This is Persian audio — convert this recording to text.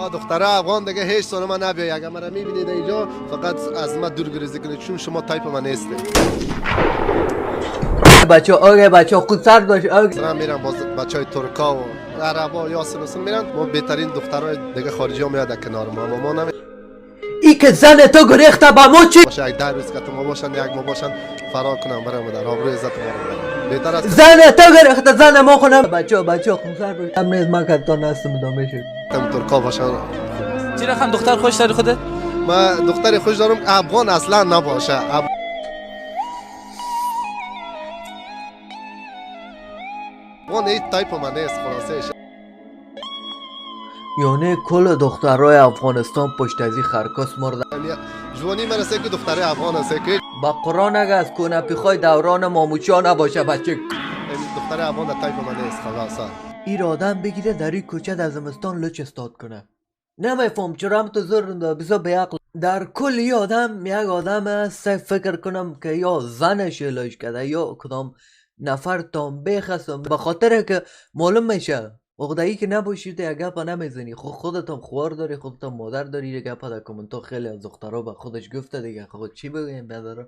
دختره افغان دیگه هیچ سال من نبیایی. اگر مرا میبینید اینجا فقط از من دور گریزی کنید چون شما تایپ من نیستید. بچه خود سر داشت. مثلا میرن باز بچهای ترکا و عربا یا سلسل میرن. ما بهترین دخترای دیگه خارجی ها میاد کنار ما نمی ای که زن تو گریخته با ما چی باشه. یک 10 روز که ما باشن یک ما باشن فرار کنم برام در آبرو عزت ما رو بهتر است. زن تو گریخته زن ما خونم. بچه خود سر داشت. هم نیز من کتان هستم ادامه شد. ترکا باشن. چی رقم دختر خوش داری خودت؟ من دختری خوش دارم افغان اصلا نباشه. افغان این تایپ من نیست خلاصه. یعنی کل دخترای افغانستان پشت ازی خرکاس مردن. جوانی مرسه که دختره افغان هسته که با قرآن اگه از کنه پیخوای دوران ماموچا نباشه بچه. دختره افغان در تایپ من نیست خلاصه. این آدم بگیره در این کوچه در زمستان لچ استاد کنه. نمیفهم چرا هم تو زر بسا به عقل. در کل ی آدم یک آدم است فکر کنم که یا زنش لچ کرده یا کدام نفر تانبیخ هستم به خاطر که معلوم میشه اقدایی که نباشید یک گپا نمیزنی. خودت هم خوار داری، خودت هم مادر داری. یک گپا در کامنتا خیلی از دخترها به خودش گفته دیگه. خود چی بگویم بدارم.